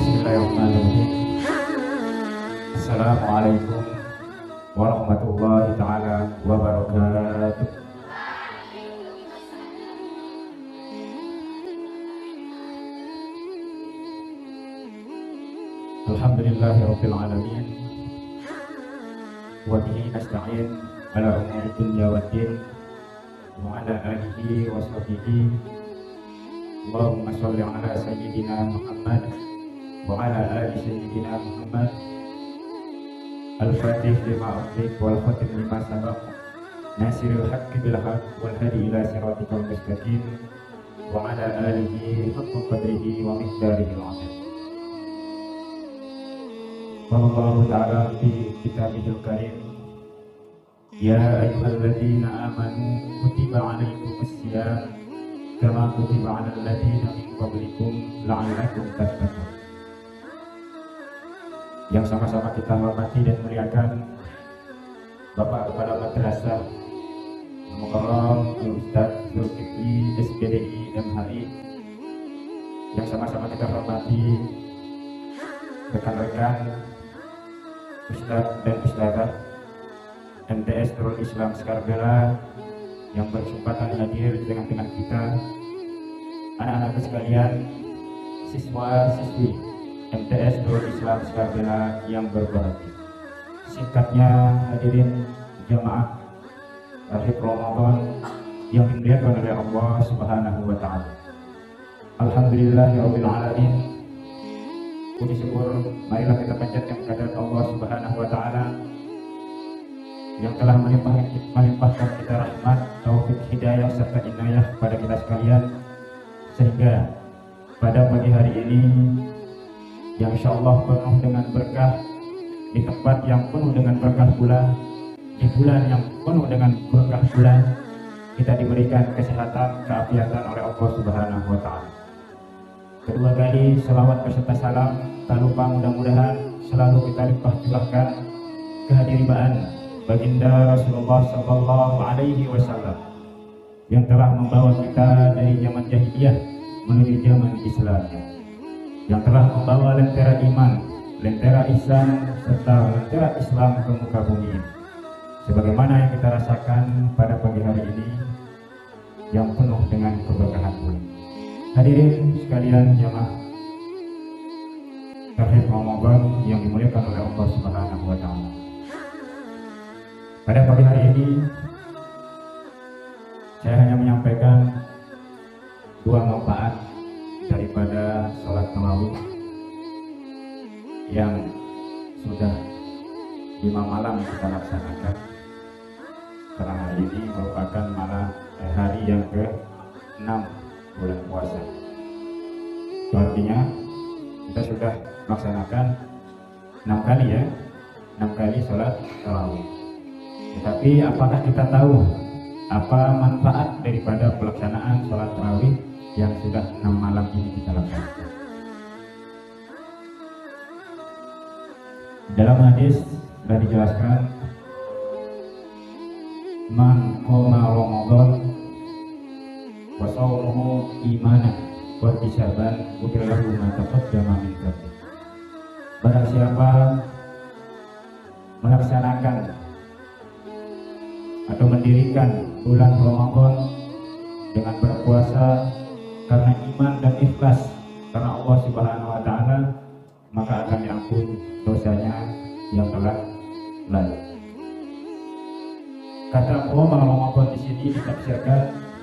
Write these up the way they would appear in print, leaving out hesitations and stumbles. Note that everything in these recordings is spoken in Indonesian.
Bismillahirrahmanirrahim. Assalamualaikum warahmatullahi taala wabarakatuh. Alhamdulillahirabbil alamin. Wa bihi nasta'in ala umuri dunya waddin. Wa ala alihi wa sahbihi. Allahumma shalli ala sayyidina Muhammad wa ala ali sayyidina Muhammad. Al-Fatih lima ughliq wal khatim lima sabaq. Nasirul haqqi bil haqq wal hadi ila siratikal mustaqim. Wa ala alihi haqqa qadrihi wa miqdarihi al-'azim. Wallahu ta'ala fi kitabihil karim. Ya ayyuhalladzina amanu kutiba 'alaikumus syiyam kama kutiba 'alal ladzina min qablikum la'allakum tattaqun. Yang sama-sama kita hormati dan muliakan Bapak Kepala Madrasah Mukarram Ustaz Zulkifli SPDI MHI, yang sama-sama kita hormati rekan-rekan Ustaz dan Ustazah MTS Nurul Islam Skarbela yang berkesempatan hadir di tengah-tengah kita, anak-anak sekalian, siswa-siswi MTS Nurul Islam Skarbela yang berbahagia. Singkatnya, hadirin jamaah Akhir Ramadan yang dimuliakan oleh Allah Subhanahu wa taala. Alhamdulillahirabbil alamin. Puji syukur marilah kita panjatkan kehadirat Allah Subhanahu wa taala yang telah melimpahkan kita rahmat, taufik, hidayah serta inayah kepada kita sekalian, sehingga pada pagi hari ini yang insyaallah penuh dengan berkah, di tempat yang penuh dengan berkah pula, di bulan yang penuh dengan berkah pula, kita diberikan kesehatan, keafiatan oleh Allah Subhanahu wa taala. Kedua kali selawat beserta salam tak lupa mudah-mudahan selalu kita limpah curahkan kehadiran baginda Rasulullah sallallahu alaihi wasallam yang telah membawa kita dari zaman jahiliyah menuju zaman Islam, yang telah membawa lentera iman, lentera ihsan serta lentera Islam ke muka bumi, sebagaimana yang kita rasakan pada pagi hari ini yang penuh dengan keberkahan bulan. Hadirin sekalian jamaah Tahfidz Ramadan yang dimuliakan oleh Allah Subhanahu wa taala. Pada pagi hari ini saya hanya menyampaikan dua manfaat daripada sholat tarawih yang sudah 5 malam kita laksanakan, karena hari ini merupakan hari yang ke-6 bulan puasa. Itu artinya kita sudah melaksanakan 6 kali ya, 6 kali sholat tarawih. Tetapi apakah kita tahu apa manfaat daripada pelaksanaan sholat tarawih yang sudah 6 malam ini kita laksanakan? Dalam hadis sudah dijelaskan, man qoma Ramadan wa shawmuhu imanan wa ihtisaban ghufira lahu ma taqaddama min dhanbi. Barang siapa melaksanakan atau mendirikan bulan Ramadan dengan berpuasa karena iman dan ikhlas karena Allah Subhanahu wa taala, maka akan diampun dosanya yang telah lalu. Kata qoma Ramadan di sini ditafsirkan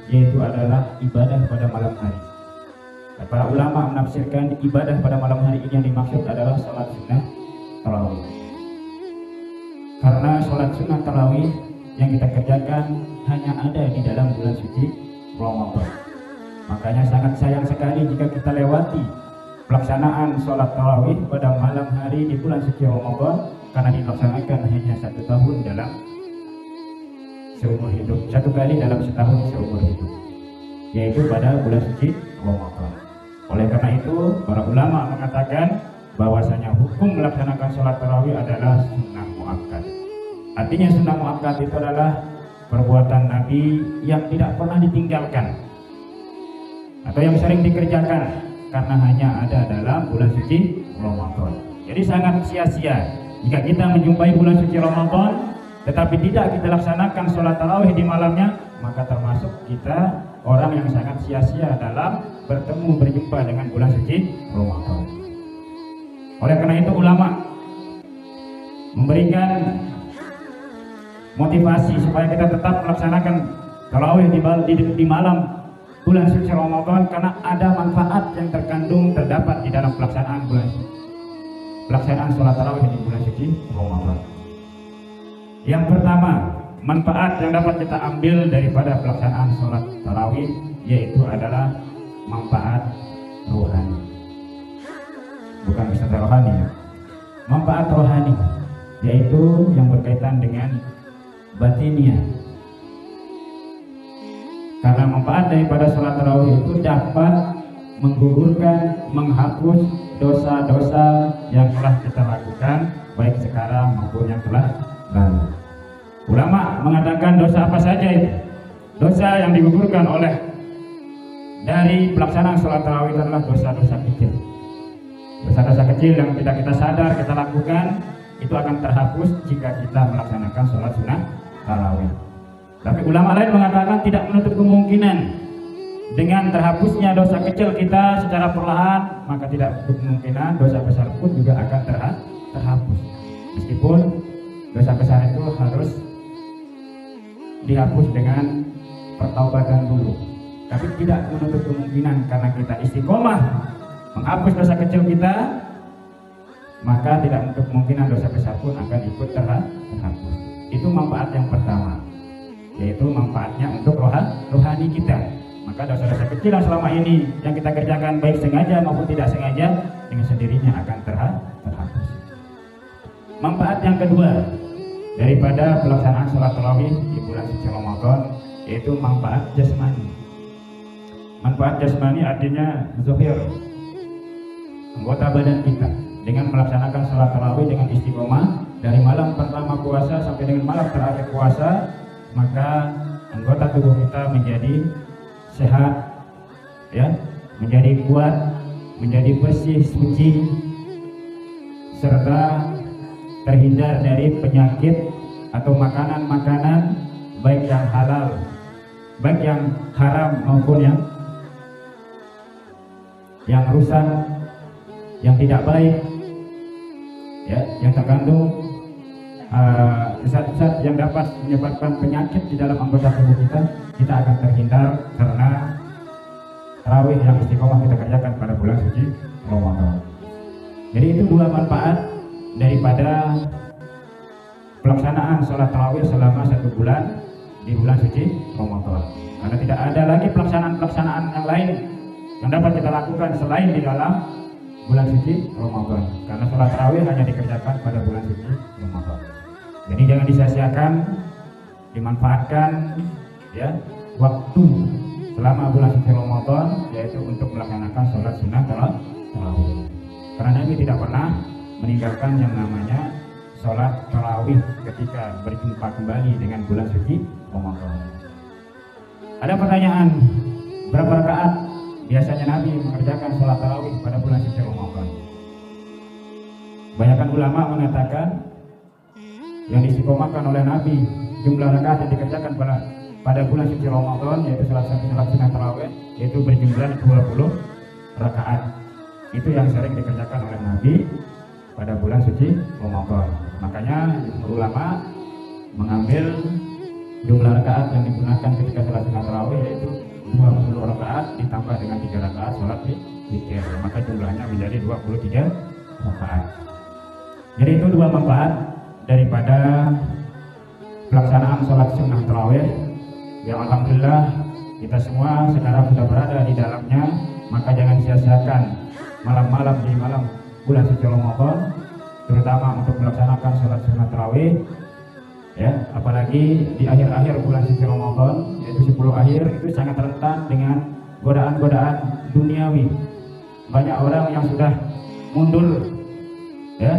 yaitu adalah ibadah pada malam hari. Dan para ulama menafsirkan ibadah pada malam hari ini yang dimaksud adalah sholat sunnah tarawih. Karena sholat sunnah tarawih yang kita kerjakan hanya ada di dalam bulan suci Ramadan. Makanya sangat sayang sekali jika kita lewati pelaksanaan sholat tarawih pada malam hari di bulan suci Ramadan, karena dilaksanakan hanya 1 tahun dalam seumur hidup, 1 kali dalam setahun seumur hidup, yaitu pada bulan suci Ramadan. Oleh karena itu para ulama mengatakan bahwasanya hukum melaksanakan sholat tarawih adalah sunnah muakkad. Artinya sunnah muakkad itu adalah perbuatan Nabi yang tidak pernah ditinggalkan atau yang sering dikerjakan karena hanya ada dalam bulan suci Ramadan. Jadi sangat sia-sia jika kita menjumpai bulan suci Ramadan tetapi tidak kita laksanakan sholat tarawih di malamnya, maka termasuk kita orang yang sangat sia-sia dalam berjumpa dengan bulan suci Ramadan. Oleh karena itu ulama memberikan motivasi supaya kita tetap melaksanakan tarawih di malam bulan suci Ramadan, karena ada manfaat yang terdapat di dalam pelaksanaan sholat tarawih di bulan suci Ramadan. Yang pertama, manfaat yang dapat kita ambil daripada pelaksanaan sholat tarawih yaitu adalah manfaat rohani. Bukan wisata rohani ya. Manfaat rohani yaitu yang berkaitan dengan batinia. Karena manfaat daripada sholat tarawih itu dapat menggugurkan, menghapus dosa-dosa yang telah kita lakukan baik sekarang maupun yang telah lalu. Ulama mengatakan dosa apa saja itu? Dosa yang digugurkan oleh dari pelaksanaan sholat tarawih adalah dosa-dosa kecil. Dosa-dosa kecil yang tidak kita sadar kita lakukan itu akan terhapus jika kita melaksanakan sholat sunnah tarawih. Tapi ulama lain mengatakan tidak menutup kemungkinan dengan terhapusnya dosa kecil kita secara perlahan, maka tidak menutup kemungkinan dosa besar pun juga akan terhapus. Meskipun dosa besar itu harus dihapus dengan pertaubatan dulu, tapi tidak menutup kemungkinan karena kita istiqomah menghapus dosa kecil kita, maka tidak menutup kemungkinan dosa besar pun akan ikut terhapus. Itu manfaat yang pertama, yaitu manfaatnya untuk rohani kita. Maka dosa-dosa kecil yang selama ini yang kita kerjakan baik sengaja maupun tidak sengaja dengan sendirinya akan terhapus. Manfaat yang kedua daripada pelaksanaan sholat tarawih di bulan suci Ramadan yaitu manfaat jasmani. Manfaat jasmani artinya zahir, anggota badan kita. Dengan melaksanakan sholat tarawih dengan istiqomah dari malam pertama puasa sampai dengan malam terakhir puasa, maka anggota tubuh kita menjadi sehat, ya, menjadi kuat, menjadi bersih, suci, serta terhindar dari penyakit atau makanan-makanan baik yang halal, baik yang haram maupun yang rusak, yang tidak baik, ya, yang terkandung zat-zat yang dapat menyebabkan penyakit di dalam anggota tubuh kita akan terhindar karena tarawih yang istiqomah kita kerjakan pada bulan suci Ramadan. Jadi itu dua manfaat daripada pelaksanaan sholat tarawih selama 1 bulan di bulan suci Ramadan. Karena tidak ada lagi pelaksanaan yang lain yang dapat kita lakukan selain di dalam bulan suci Ramadan. Karena sholat tarawih hanya dikerjakan pada bulan suci Ramadan. Jadi jangan disia-siakan, dimanfaatkan, ya, waktu selama bulan suci Ramadan yaitu untuk melaksanakan sholat sunnah tarawih. Karena Nabi tidak pernah meninggalkan yang namanya sholat tarawih ketika berjumpa kembali dengan bulan suci Ramadan. Ada pertanyaan, berapa rakaat biasanya Nabi mengerjakan sholat tarawih pada bulan suci Ramadan? Banyakan ulama mengatakan yang diistiqomahkan oleh Nabi jumlah rakaat yang dikerjakan pada bulan suci Ramadan yaitu sholat sunnah tarawih yaitu berjumlah 20 rakaat. Itu yang sering dikerjakan oleh Nabi pada bulan suci Ramadan. Makanya ulama mengambil jumlah rakaat yang digunakan ketika sholat sunnah tarawih yaitu 20 rakaat ditambah dengan 3 rakaat sholat witir, maka jumlahnya menjadi 23 rakaat. Jadi itu dua manfaat daripada pelaksanaan sholat sunnah tarawih yang alhamdulillah kita semua sekarang sudah berada di dalamnya. Maka jangan sia-siakan malam-malam di malam bulan suci Ramadan, terutama untuk melaksanakan sholat sunnah tarawih, ya, apalagi di akhir-akhir bulan suci Ramadan yaitu 10 akhir itu sangat rentan dengan godaan-godaan duniawi. Banyak orang yang sudah mundur, ya,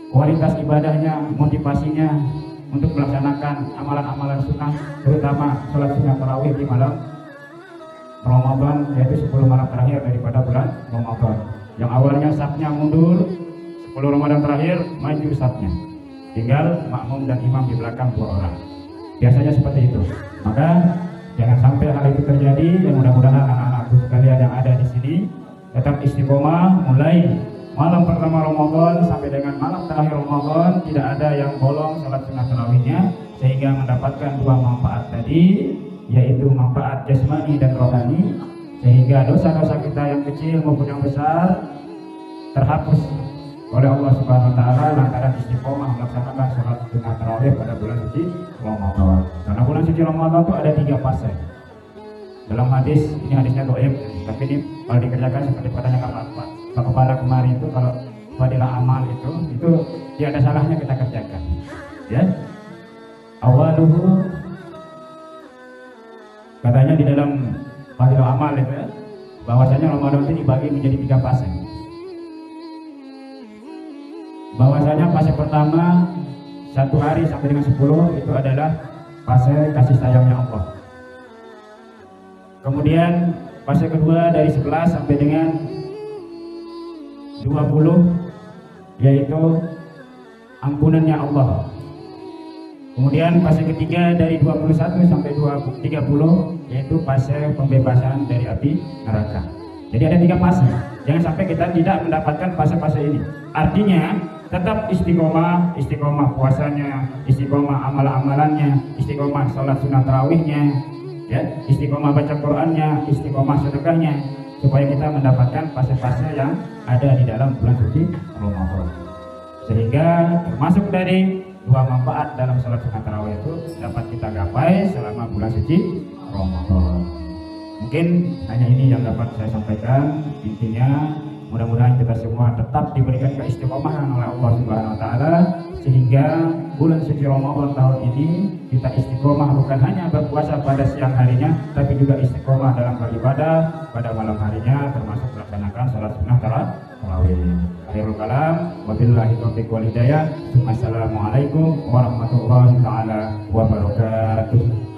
kualitas ibadahnya, motivasinya untuk melaksanakan amalan-amalan sunnah, terutama sholat sunnah tarawih di malam Ramadan, yaitu 10 malam terakhir daripada bulan Ramadan. Yang awalnya safnya mundur, 10 Ramadan terakhir maju safnya. Tinggal makmum dan imam di belakang 2 orang. Biasanya seperti itu. Maka jangan sampai hal itu terjadi. Yang mudah-mudahan anak-anakku sekalian yang ada di sini tetap istiqomah mulai malam pertama Ramadan sampai dengan malam terakhir Ramadan, tidak ada yang bolong salat sunat tarawihnya, sehingga mendapatkan 2 manfaat tadi, yaitu manfaat jasmani dan rohani, sehingga dosa-dosa kita yang kecil maupun yang besar terhapus oleh Allah Subhanahu wa taala lantaran istiqomah melaksanakan salat sunat tarawih pada bulan suci Ramadan. Karena bulan suci Ramadan itu ada 3 fase. Dalam hadis, ini hadisnya dhaif, tapi ini kalau dikerjakan seperti katanya kepada kemarin itu, kalau fadilah amal itu tidak ada salahnya kita kerjakan. Ya. Awaluhu, katanya di dalam fadilah amal itu ya, bahwasanya Ramadan itu dibagi menjadi 3 fase. Bahwasanya fase pertama 1 hari sampai dengan 10 itu adalah fase kasih sayangnya Allah. Kemudian fase kedua dari 11 sampai dengan 20 yaitu ampunannya Allah. Kemudian fase ketiga dari 21 sampai 30 yaitu fase pembebasan dari api neraka. Jadi ada 3 fase. Jangan sampai kita tidak mendapatkan fase-fase ini. Artinya tetap istiqomah puasanya, istiqomah amal-amalannya, istiqomah salat sunat tarawihnya, ya, istiqomah baca Qur'annya, istiqomah sedekahnya, supaya kita mendapatkan fase-fase yang ada di dalam bulan suci Ramadan. Sehingga termasuk dari 2 manfaat dalam salat sunat tarawih itu dapat kita gapai selama bulan suci Ramadan. Mungkin hanya ini yang dapat saya sampaikan. Intinya mudah-mudahan kita semua tetap diberikan keistiqomahan oleh Allah Subhanahu wa taala, sehingga bulan suci Ramadan tahun ini kita istiqomah bukan hanya berpuasa pada siang harinya, tapi juga istiqomah dalam beribadah pada malam harinya, termasuk melaksanakan salat sunat tarawih. Akhirul kalam, wabillahi taufiq wal hidayah. Wassalamualaikum warahmatullahi taala wabarakatuh.